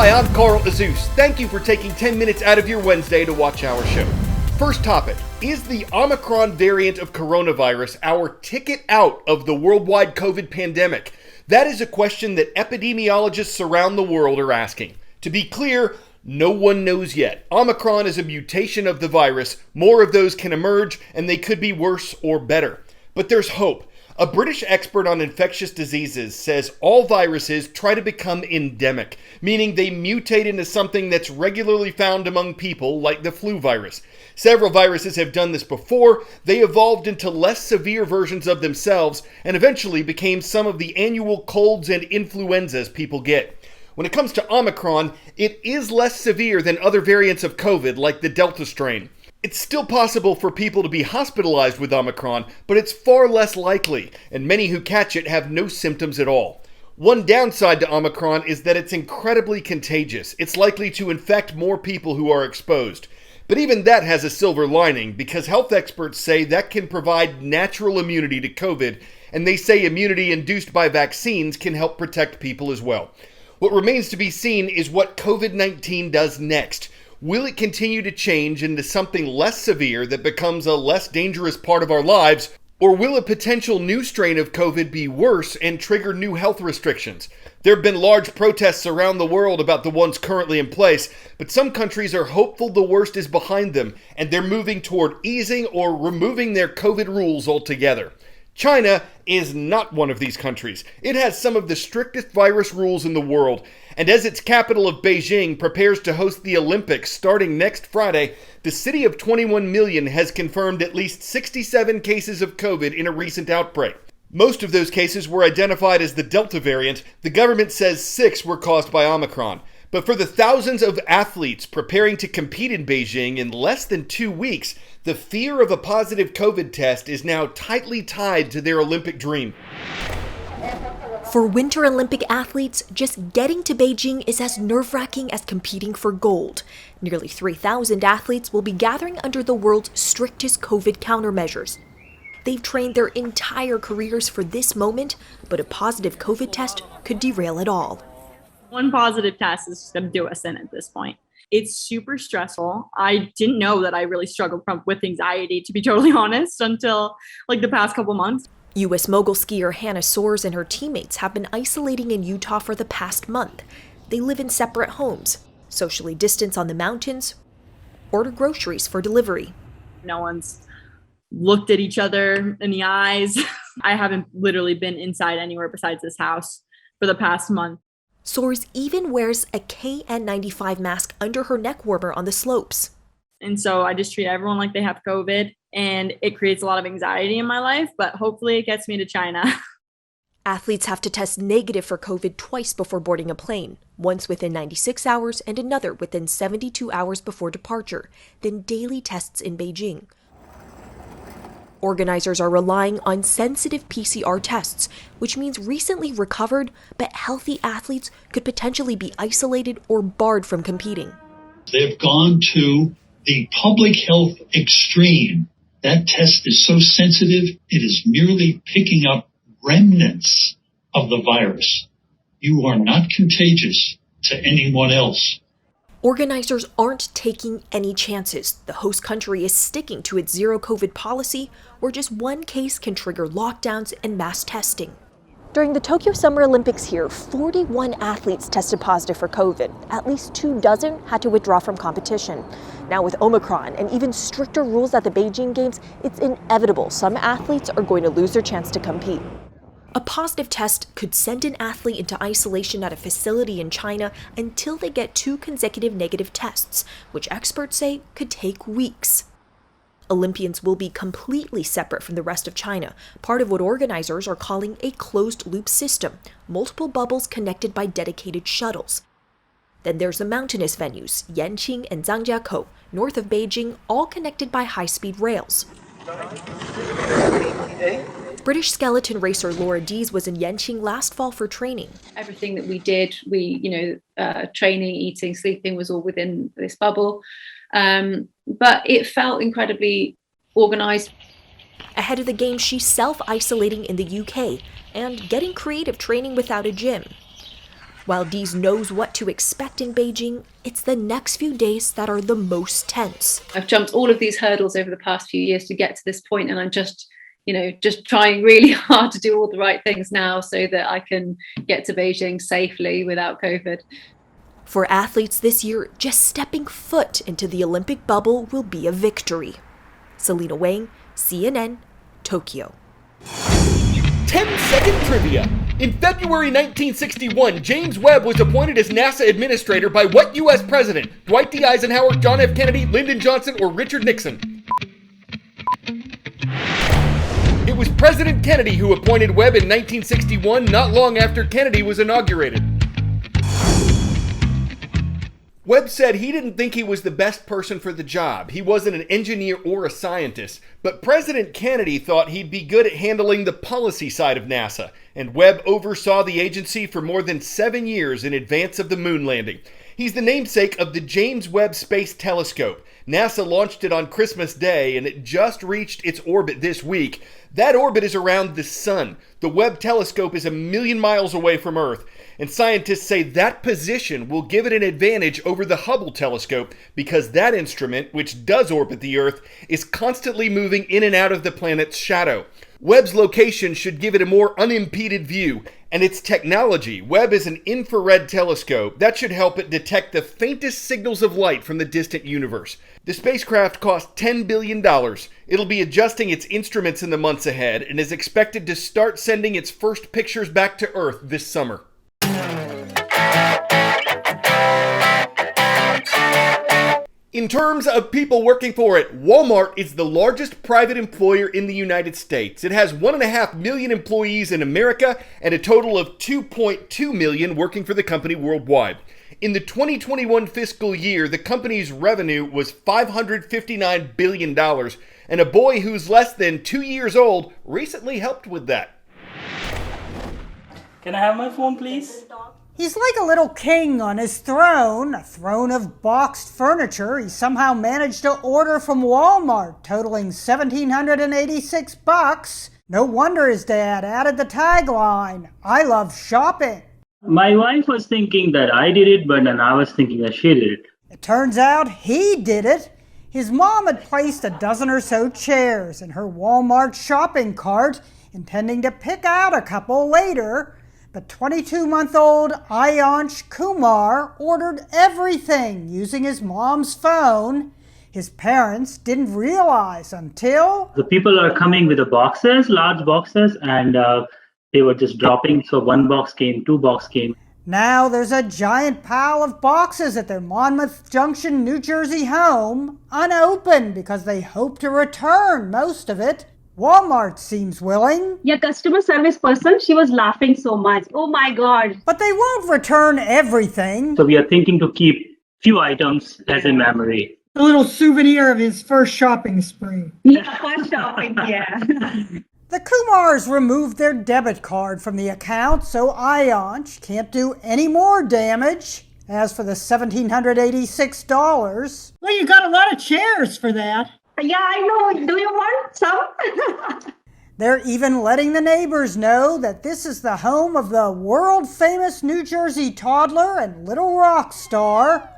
Hi, I'm Carl Azus. Thank you for taking 10 minutes out of your Wednesday to watch our show. First topic, is the Omicron variant of coronavirus our ticket out of the worldwide COVID pandemic? That is a question that epidemiologists around the world are asking. To be clear, no one knows yet. Omicron is a mutation of the virus. More of those can emerge, and they could be worse or better. But there's hope. A British expert on infectious diseases says all viruses try to become endemic, meaning they mutate into something that's regularly found among people, like the flu virus. Several viruses have done this before. They evolved into less severe versions of themselves and eventually became some of the annual colds and influenzas people get. When it comes to Omicron, it is less severe than other variants of COVID, like the Delta strain. It's still possible for people to be hospitalized with Omicron, but it's far less likely, and many who catch it have no symptoms at all. One downside to Omicron is that it's incredibly contagious. It's likely to infect more people who are exposed. But even that has a silver lining, because health experts say that can provide natural immunity to COVID, and they say immunity induced by vaccines can help protect people as well. What remains to be seen is what COVID-19 does next. Will it continue to change into something less severe that becomes a less dangerous part of our lives, or will a potential new strain of COVID be worse and trigger new health restrictions? There have been large protests around the world about the ones currently in place, but some countries are hopeful the worst is behind them, and they're moving toward easing or removing their COVID rules altogether. China is not one of these countries. It has some of the strictest virus rules in the world, and as its capital of Beijing prepares to host the Olympics starting next Friday, the city of 21 million has confirmed at least 67 cases of COVID in a recent outbreak. Most of those cases were identified as the Delta variant. The government says 6 were caused by Omicron. But for the thousands of athletes preparing to compete in Beijing in less than 2 weeks, the fear of a positive COVID test is now tightly tied to their Olympic dream. For Winter Olympic athletes, just getting to Beijing is as nerve-wracking as competing for gold. Nearly 3,000 athletes will be gathering under the world's strictest COVID countermeasures. They've trained their entire careers for this moment, but a positive COVID test could derail it all. One positive test is just going to do us in at this point. It's super stressful. I didn't know that I really struggled with anxiety, to be totally honest, until the past couple months. U.S. mogul skier Hannah Soares and her teammates have been isolating in Utah for the past month. They live in separate homes, socially distance on the mountains, order groceries for delivery. No one's looked at each other in the eyes. I haven't literally been inside anywhere besides this house for the past month. Soares even wears a KN95 mask under her neck warmer on the slopes. And so I just treat everyone like they have COVID, and it creates a lot of anxiety in my life, but hopefully it gets me to China. Athletes have to test negative for COVID twice before boarding a plane, once within 96 hours and another within 72 hours before departure, then daily tests in Beijing. Organizers are relying on sensitive PCR tests, which means recently recovered but healthy athletes could potentially be isolated or barred from competing. They've gone to the public health extreme. That test is so sensitive, it is merely picking up remnants of the virus. You are not contagious to anyone else. Organizers aren't taking any chances. The host country is sticking to its zero COVID policy, where just one case can trigger lockdowns and mass testing. During the Tokyo Summer Olympics here, 41 athletes tested positive for COVID. At least 24 had to withdraw from competition. Now with Omicron and even stricter rules at the Beijing Games, it's inevitable some athletes are going to lose their chance to compete. A positive test could send an athlete into isolation at a facility in China until they get 2 consecutive negative tests, which experts say could take weeks. Olympians will be completely separate from the rest of China, part of what organizers are calling a closed-loop system, multiple bubbles connected by dedicated shuttles. Then there's the mountainous venues, Yanqing and Zhangjiakou, north of Beijing, all connected by high-speed rails. British skeleton racer Laura Dees was in Yanqing last fall for training. Everything that we did, training, eating, sleeping was all within this bubble. But it felt incredibly organized. Ahead of the games, she's self-isolating in the UK and getting creative training without a gym. While Dees knows what to expect in Beijing, it's the next few days that are the most tense. I've jumped all of these hurdles over the past few years to get to this point, and I'm just trying really hard to do all the right things now so that I can get to Beijing safely without COVID. For athletes this year, just stepping foot into the Olympic bubble will be a victory. Selena Wang, CNN, Tokyo. 10-second trivia. In February 1961, James Webb was appointed as NASA administrator by what U.S. president? Dwight D. Eisenhower, John F. Kennedy, Lyndon Johnson, or Richard Nixon? It was President Kennedy who appointed Webb in 1961, not long after Kennedy was inaugurated. Webb said he didn't think he was the best person for the job. He wasn't an engineer or a scientist. But President Kennedy thought he'd be good at handling the policy side of NASA. And Webb oversaw the agency for more than 7 years in advance of the moon landing. He's the namesake of the James Webb Space Telescope. NASA launched it on Christmas Day, and it just reached its orbit this week. That orbit is around the sun. The Webb telescope is 1 million miles away from Earth. And scientists say that position will give it an advantage over the Hubble telescope because that instrument, which does orbit the Earth, is constantly moving in and out of the planet's shadow. Webb's location should give it a more unimpeded view, and its technology, Webb is an infrared telescope, that should help it detect the faintest signals of light from the distant universe. The spacecraft cost $10 billion. It'll be adjusting its instruments in the months ahead and is expected to start sending its first pictures back to Earth this summer. In terms of people working for it, Walmart is the largest private employer in the United States. It has 1.5 million employees in America and a total of 2.2 million working for the company worldwide. In the 2021 fiscal year, the company's revenue was $559 billion, and a boy who's less than 2 years old recently helped with that. Can I have my phone, please? He's like a little king on his throne, a throne of boxed furniture he somehow managed to order from Walmart, totaling $1,786. No wonder his dad added the tagline, "I love shopping." My wife was thinking that I did it, but then I was thinking that she did it. It turns out he did it. His mom had placed a dozen or so chairs in her Walmart shopping cart, intending to pick out a couple later. But 22-month-old Ayansh Kumar ordered everything using his mom's phone. His parents didn't realize until... The people are coming with the boxes, large boxes, and they were just dropping. So 1 box came, 2 box came. Now there's a giant pile of boxes at their Monmouth Junction, New Jersey home, unopened because they hope to return most of it. Walmart seems willing. Yeah, customer service person, she was laughing so much. Oh my God. But they won't return everything. So we are thinking to keep few items as a memory. A little souvenir of his first shopping spree. Yeah, first shopping, yeah. The Kumars removed their debit card from the account, so Ayansh can't do any more damage. As for the $1,786... Well, you got a lot of chairs for that. Yeah, I know. Do you want some? They're even letting the neighbors know that this is the home of the world-famous New Jersey toddler and little rock star.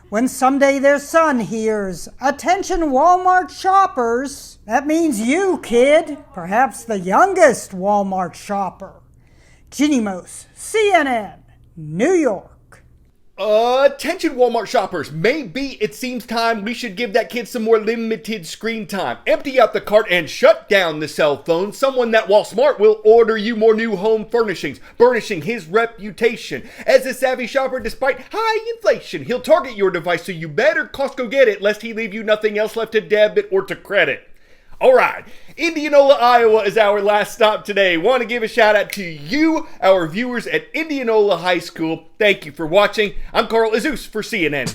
When someday their son hears, "Attention Walmart shoppers," that means you, kid, perhaps the youngest Walmart shopper. Ginny Mose, CNN, New York. Attention Walmart shoppers, maybe it seems time we should give that kid some more limited screen time. Empty out the cart and shut down the cell phone. Someone that, while smart, will order you more new home furnishings, burnishing his reputation. As a savvy shopper, despite high inflation, he'll target your device, so you better Costco get it, lest he leave you nothing else left to debit or to credit. All right, Indianola, Iowa is our last stop today. Want to give a shout out to you, our viewers at Indianola High School. Thank you for watching. I'm Carl Azus for CNN.